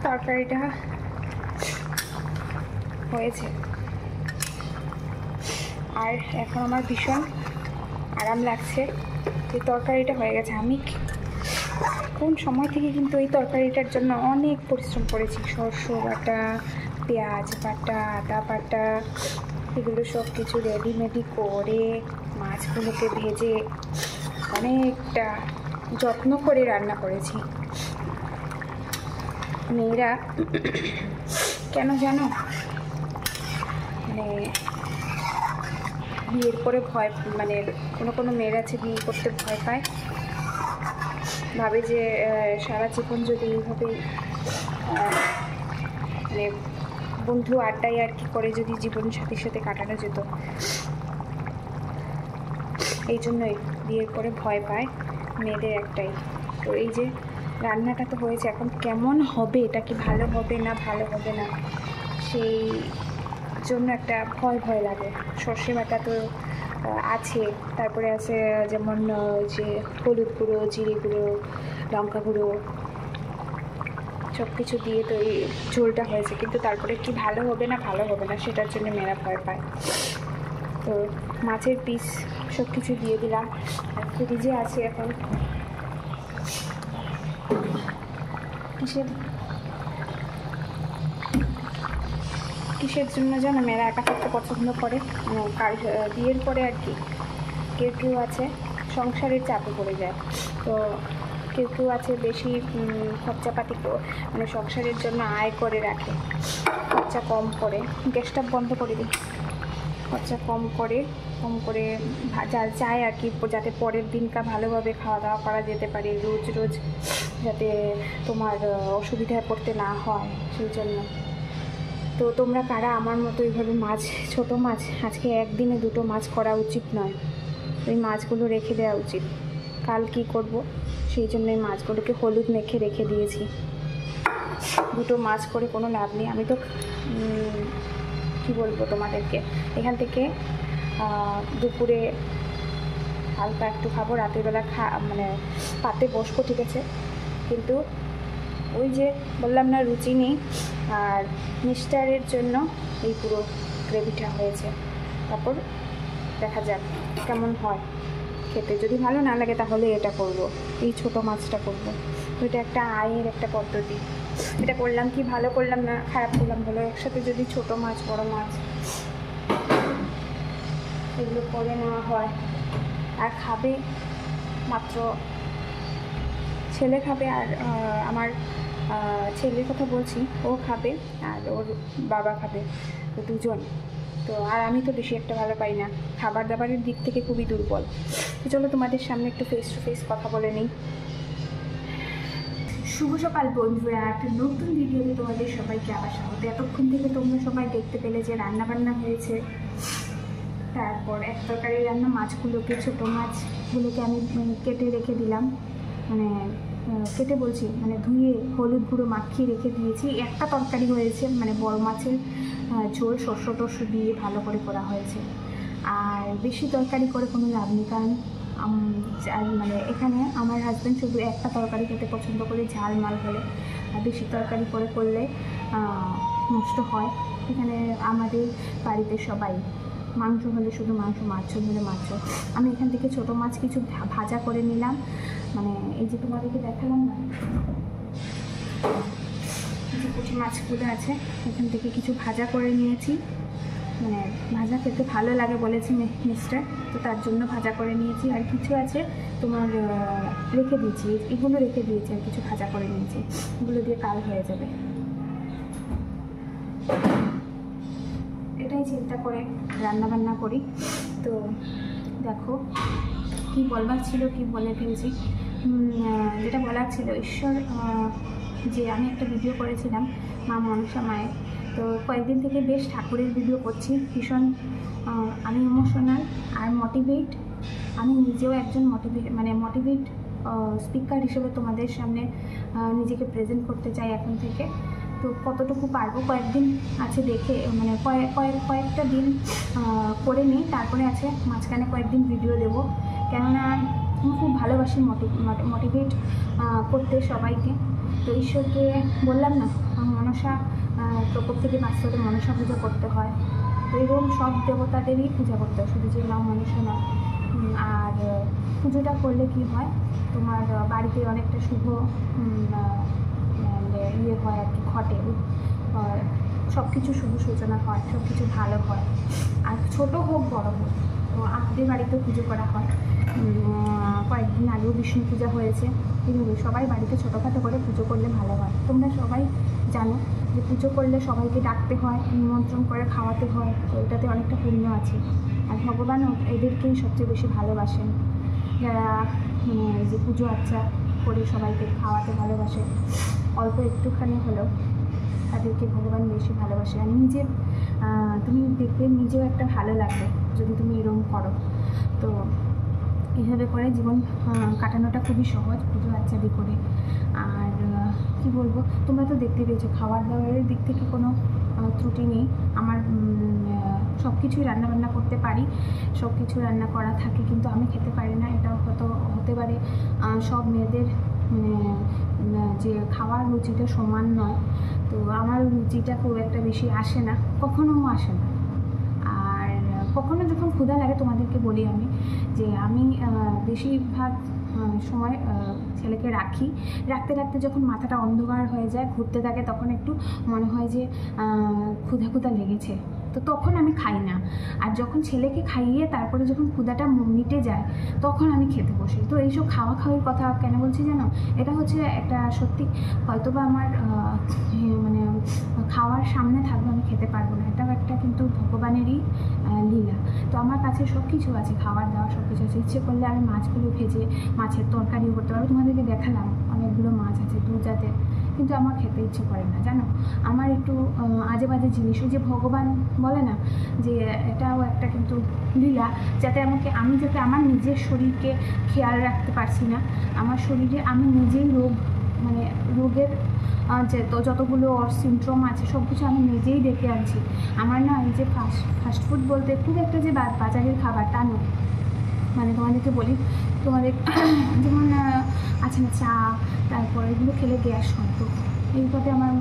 তরকারিটা হয়েছে আর এখন আমার ভীষণ আরাম লাগছে যে তরকারিটা হয়ে গেছে। আমি কোন সময় থেকে কিন্তু এই তরকারিটার জন্য অনেক পরিশ্রম করেছি। সরষে বাটা, পেঁয়াজ বাটা, আদা বাটা, এগুলো সব কিছু রেডিমেডি করে মাছগুলোকে ভেজে অনেকটা যত্ন করে রান্না করেছি। মেয়েরা কেন জানো, মানে বিয়ের পরে ভয়, মানে কোনো মেয়েরা আছে বিয়ে করতে ভয় পায়, ভাবে যে সারা জীবন যদি এইভাবে মানে বন্ধু আড্ডায় আর কি করে যদি জীবন সাথীর সাথে কাটানো যেত, এই জন্যই বিয়ের পরে ভয় পায় মেয়েদের একটাই। তো এই যে রান্নাটা তো হয়েছে, এখন কেমন হবে, এটা কি ভালো হবে না ভালো হবে না, সেই জন্য একটা ভয় লাগে। সর্ষে বাটা তো আছে, তারপরে আছে যেমন যে হলুদ গুঁড়ো, জিরে গুঁড়ো, লঙ্কা গুঁড়ো, সব কিছু দিয়ে তো এই ঝোলটা হয়েছে, কিন্তু তারপরে কি ভালো হবে না সেটার জন্য মেয়েরা ভয় পায়। তো মাছের পিস সব কিছু দিয়ে দিলাম আর ফ্রিজে আছে এখন। কিসের জন্য যেন মেয়েরা একা থাকতে পছন্দ করে, বিয়ের পরে আর কি। কেউ আছে সংসারের চাপে পড়ে যায়, তো কেউ আছে বেশি খরচাপাতি মানে সংসারের জন্য আয় করে রাখে, খরচা কম করে। গ্যাসটা বন্ধ করে দিই। খরচা কম করে যা চায় আর কি, যাতে পরের দিনটা ভালোভাবে খাওয়া দাওয়া করা যেতে পারে, রোজ যাতে তোমার অসুবিধায় পড়তে না হয়, সেই জন্য। তো তোমরা কারা আমার মতো এইভাবে মাছ, ছোটো মাছ, আজকে একদিনে 2টো মাছ করা উচিত নয়, ওই মাছগুলো রেখে দেওয়া উচিত। কাল কি করব, সেই জন্য এই মাছগুলোকে হলুদ মেখে রেখে দিয়েছি। 2টো মাছ করে কোনো লাভ নেই। আমি তো কী বলবো তোমাদেরকে, এখান থেকে দুপুরে হালকা একটু খাবো, রাতের বেলা মানে পাতে বসবো, ঠিক আছে, কিন্তু ওই যে বললাম না রুচি নেই, আর মিস্টারের জন্য এই পুরো গ্রেভিটা হয়েছে। তারপর দেখা যাক কেমন হয় খেতে। যদি ভালো না লাগে তাহলে এটা করব, এই ছোটো মাছটা করব। এটা একটা আয়ের একটা পদ্ধতি। এটা করলাম কি ভালো করলাম না খারাপ করলাম বলো, একসাথে যদি ছোটো মাছ বড়ো মাছ এগুলো করে নেওয়া হয়, আর খাবে মাত্র ছেলে খাবে, আর আমার ছেলের কথা বলছি, ও খাবে আর ওর বাবা খাবে, তো 2জন। তো আর আমি তো বেশি একটা ভালো পাই না, খাবার দাবারের দিক থেকে খুবই দুর্বল। তো চলো তোমাদের সামনে একটু ফেস টু ফেস কথা বলে নিই। শুভ সকাল বন্ধুরা, একটা নতুন ভিডিওতে তোমাদের সবাইকে আবার স্বাগত। এতক্ষণ থেকে তোমরা সবাই দেখতে পেলে যে রান্নাবান্না হয়েছে, তারপর এক তরকারি রান্না, মাছগুলোকে, ছোটো মাছগুলোকে আমি কেটে রেখে দিলাম, মানে কেটে বলছি মানে ধুয়ে হলুদ গুঁড়ো মাখিয়ে রেখে দিয়েছি। একটা তরকারি হয়েছে, মানে বড় মাছের ঝোল সর্ষে দিয়ে ভালো করে করা হয়েছে। আর বেশি তরকারি করে কোনো লাভ নেই, কারণ মানে এখানে আমার হাজব্যান্ড শুধু একটা তরকারি খেতে পছন্দ করে, ঝাল মাল হলে। আর বেশি তরকারি করলে নষ্ট হয়। এখানে আমাদের বাড়িতে সবাই মাংস হলে শুধু মাংস, মাছ হলে মাছ। আমি এখান থেকে ছোটো মাছ কিছু ভাজা করে নিলাম, মানে এই যে তোমাদেরকে দেখালাম না, যে পুঁটি মাছগুলো আছে এখান থেকে কিছু ভাজা করে নিয়েছি। মানে ভাজা খেতে ভালো লাগে বলেছি মিস্টার, তো তার জন্য ভাজা করে নিয়েছি। আর কিছু আছে তোমার রেখে দিয়েছি, এগুলো রেখে দিয়েছি, আর কিছু ভাজা করে নিয়েছি, এগুলো দিয়ে কাল হয়ে যাবে। এটাই চিন্তা করে রান্নাবান্না করি। তো দেখো কি বলবার ছিল, কি বলে ফেলছি। যেটা বলার ছিল, ঈশ্বর, যে আমি একটা ভিডিও করেছিলাম মা মনসা মায়ের, তো কয়েকদিন থেকে বেশ ঠাকুরের ভিডিও করছি। ভীষণ আমি ইমোশনাল আর মোটিভেট। আমি নিজেও একজন মোটিভেট স্পিকার হিসেবে তোমাদের সামনে নিজেকে প্রেজেন্ট করতে চাই এখন থেকে। তো কতটুকু পারবো, কয়েকদিন আছে দেখে, মানে কয়েকটা দিন করে নিই, তারপরে আছে মাঝখানে কয়েকদিন ভিডিও দেব। কেননা আমি খুব ভালোবাসি মোটিভেট করতে সবাইকে। তো ঈশ্বরকে বললাম না, মনসা প্রকোপ থেকে বাঁচতে হলে মনসা পুজো করতে হয়। তো এরকম সব দেবতাদেরই পূজা করতে হয়, শুধু যে মা মনসা না। আর পুজোটা করলে কি হয়, তোমার বাড়িতে অনেকটা শুভ ইয়ে হয় আর কি, ঘটে, সব কিছু শুভ সূচনা হয়, সব কিছু ভালো হয়। আর ছোটো হোক বড় হোক, তো আমাদের বাড়িতেও পুজো করা হয়। কয়েকদিন আগেও বিষ্ণু পূজা হয়েছে। এইভাবে সবাই বাড়িতে ছোটোখাটো করে পুজো করলে ভালো হয়। তোমরা সবাই জানো যে পুজো করলে সবাইকে ডাকতে হয়, নিমন্ত্রণ করে খাওয়াতে হয়, তো এটাতে অনেকটা পুণ্য আছে। আর ভগবানও এদেরকেই সবচেয়ে বেশি ভালোবাসেন, যারা যে পুজো আর্চা করে সবাইকে খাওয়াতে ভালোবাসে, অল্প একটুখানি হলেও তাদেরকে ভগবান বেশি ভালোবাসে। আর নিজের তুমি দেখবে নিজেও একটা ভালো লাগবে যদি তুমি এরকম করো। তো এইভাবে করে জীবন কাটানোটা খুবই সহজ, পুজো আর্চাদি করে। আর কি বলবো, তোমরা তো দেখতে পেয়েছো খাবার দাবারের দিক থেকে কোনো ত্রুটি নেই। আমার সব কিছুই রান্নাবান্না করতে পারি, সব কিছু রান্না করা থাকে, কিন্তু আমি খেতে পারি না। এটা হয়তো হতে পারে সব মেয়েদের যে খাওয়ার রুচিটা সমান নয়, তো আমার রুচিটা খুব একটা বেশি আসে না, কখনো আসে না। আর কখনো যখন ক্ষুধা লাগে, তোমাদেরকে বলি আমি যে আমি বেশিরভাগ সময় ছেলেকে রাখতে রাখতে যখন মাথাটা অন্ধকার হয়ে যায়, ঘুরতে থাকে, তখন একটু মনে হয় যে ক্ষুধা লেগেছে, তো তখন আমি খাই না। আর যখন ছেলেকে খাইয়ে তারপরে যখন ক্ষুধাটা মিটে যায়, তখন আমি খেতে বসি। তো এইসব খাওয়ার কথা কেন বলছি জানো, এটা হচ্ছে একটা সত্যি, হয়তোবা আমার মানে খাওয়ার সামনে থাকবে, আমি খেতে পারবো না, এটাও একটা কিন্তু ভগবানেরই লীলা। তো আমার কাছে সব কিছু আছে, খাবার দাওয়া সব কিছু আছে। ইচ্ছে করলে আমি মাছগুলো ভেজে মাছের তরকারিও করতে পারবো। তোমাদেরকে দেখালাম অনেকগুলো মাছ আছে দু জাতের, কিন্তু আমার খেতে ইচ্ছে করে না জানো। আমার একটু আজে বাজে জিনিস, ওই যে ভগবান বলে না যে এটাও একটা কিন্তু লীলা, যাতে আমি যাতে আমার নিজের শরীরকে খেয়াল রাখতে পারছি না, আমার শরীরে আমি নিজেই রোগের যে যতগুলো সিমটম আছে সব কিছু আমি নিজেই ডেকে আনছি। আমার না এই যে ফাস্টফুড বলতে খুব একটা যে বাজারের খাবার তা নয়, তোমাদেরকে বলি, তোমাদের যেমন আছে না চা, তারপর এগুলো খেলে গ্যাস হয়, তো এইভাবে আমার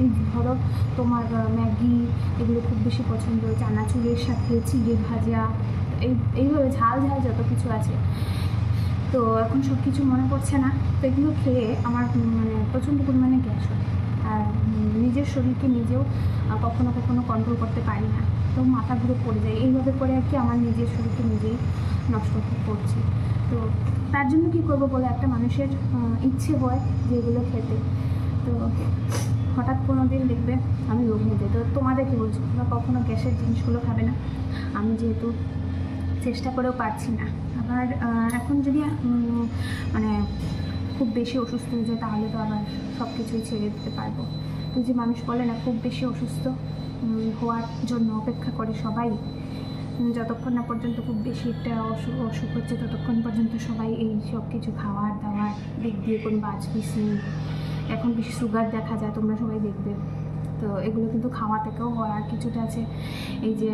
এই ধরো তোমার ম্যাগি এগুলো খুব বেশি পছন্দ, চানাচুরের সাথে চিড়ে ভাজা, এইভাবে ঝাল যত কিছু আছে। তো এখন সব কিছু মনে পড়ছে না, তো এগুলো খেয়ে আমার প্রচণ্ড পরিমাণে গ্যাস হয়। আর নিজের শরীরকে নিজেও কখনো কন্ট্রোল করতে পারি না, তো মাথা ঘুরে পড়ে যায়। এইভাবে করে আর কি আমার নিজের শরীরকে নিজেই নষ্ট করছি। তো তার জন্য কী করবো বলে, একটা মানুষের ইচ্ছে হয় যে এগুলো খেতে, তো হঠাৎ কোনো দিন দেখবে আমি রোগ হয়ে যাই। তো তোমাদেরকে বলছি, তোমরা কখনো গ্যাসের জিনিসগুলো খাবে না। আমি যেহেতু চেষ্টা করেও পারছি না, আবার এখন যদি খুব বেশি অসুস্থ হয়ে যায়, তাহলে তো আবার সব কিছুই ছেড়ে দিতে পারবো। তো যে মানুষ বলে না, খুব বেশি অসুস্থ হওয়ার জন্য অপেক্ষা করে সবাই, যতক্ষণ না পর্যন্ত খুব বেশি একটা অসুখ হচ্ছে, ততক্ষণ পর্যন্ত সবাই এই সব কিছু খাওয়ার দাওয়ার দিক দিয়ে কোনো বাজপিস নেই। এখন বেশি সুগার দেখা যায়, তোমরা সবাই দেখবে। তো এগুলো কিন্তু খাওয়া থেকেও হয়। আর কিছুটা আছে এই যে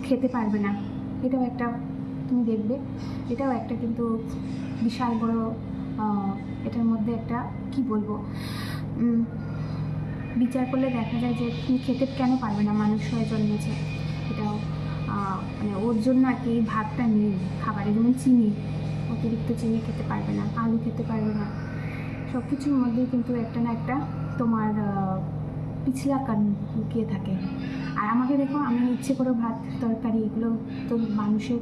খেতে পারবে না, এটাও একটা, তুমি দেখবে এটাও একটা কিন্তু বিশাল বড়, এটার মধ্যে একটা কি বলবো, বিচার করলে দেখা যায় যে তুমি খেতে কেন পারবে না, মানুষ হয়ে জন্মেছে, এটাও ওর জন্য আর কি এই ভাগটা নেই খাবারে। যেমন চিনি, অতিরিক্ত চিনি খেতে পারবে না, আলু খেতে পারবে না, সব কিছুর মধ্যেই কিন্তু একটা না একটা তোমার পিছলা কারণ লুকিয়ে থাকে। আর আমাকে দেখো, আমি ইচ্ছে করে ভাত তরকারি এগুলো তো মানুষের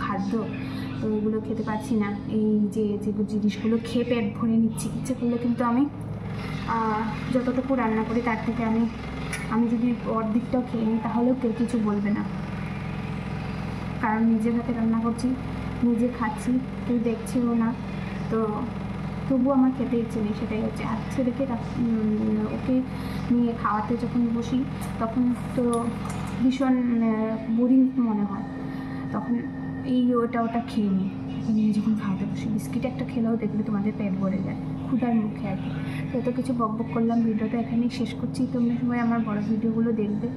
খাদ্য, তো এগুলো খেতে পারছি না। এই যে জিনিসগুলো খেয়ে পেট ভরে নিচ্ছি, ইচ্ছে করলে কিন্তু আমি যতটুকু রান্না করি তার থেকে আমি যদি অর্ধেকটাও খেয়ে নিই, তাহলেও কেউ কিছু বলবে না, কারণ নিজের হাতে রান্না করছি, নিজে খাচ্ছি, কেউ দেখছেও না। তো তবুও আমার খেতে ইচ্ছে নেই, সেটাই হচ্ছে। আর ছেলেকে ওকে নিয়ে খাওয়াতে যখন বসি, তখন তো ভীষণ বোরিং মনে হয়, তখন ওটা খেয়ে নিই। নিয়ে যখন খাওয়াতে বসি, বিস্কিট একটা খেলেও দেখবে তোমাদের পেট ভরে যায়, ক্ষুধার মুখে আর কি। তো এত কিছু বকবক করলাম, ভিডিওটা এখানেই শেষ করছি। তোমরা সবাই আমার বড় ভিডিওগুলো দেখবে,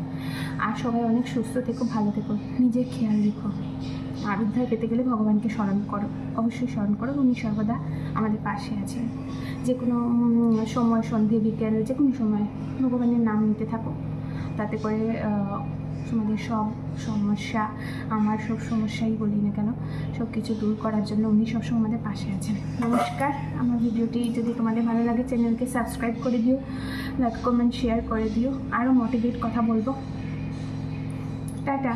আর সবাই অনেক সুস্থ থেকো, ভালো থেকো, নিজের খেয়াল রেখো। আর উদ্ধার পেতে গেলে ভগবানকে স্মরণ করো, অবশ্যই স্মরণ করো। উনি সর্বদা আমাদের পাশে আছেন। যে কোনো সময়, সন্ধে বিকেল, যে কোনো সময় ভগবানের নাম নিতে থাকো, তাতে করে তোমাদের সব সমস্যা, আমার সব সমস্যাই বলি না কেন, সব কিছু দূর করার জন্য উনি সবসময় আমাদের পাশে আছেন। নমস্কার। আমার ভিডিওটি যদি তোমাদের ভালো লাগে চ্যানেলকে সাবস্ক্রাইব করে দিও, লাইক কমেন্ট শেয়ার করে দিও। আরও মোটিভেট কথা বলবো। টাটা।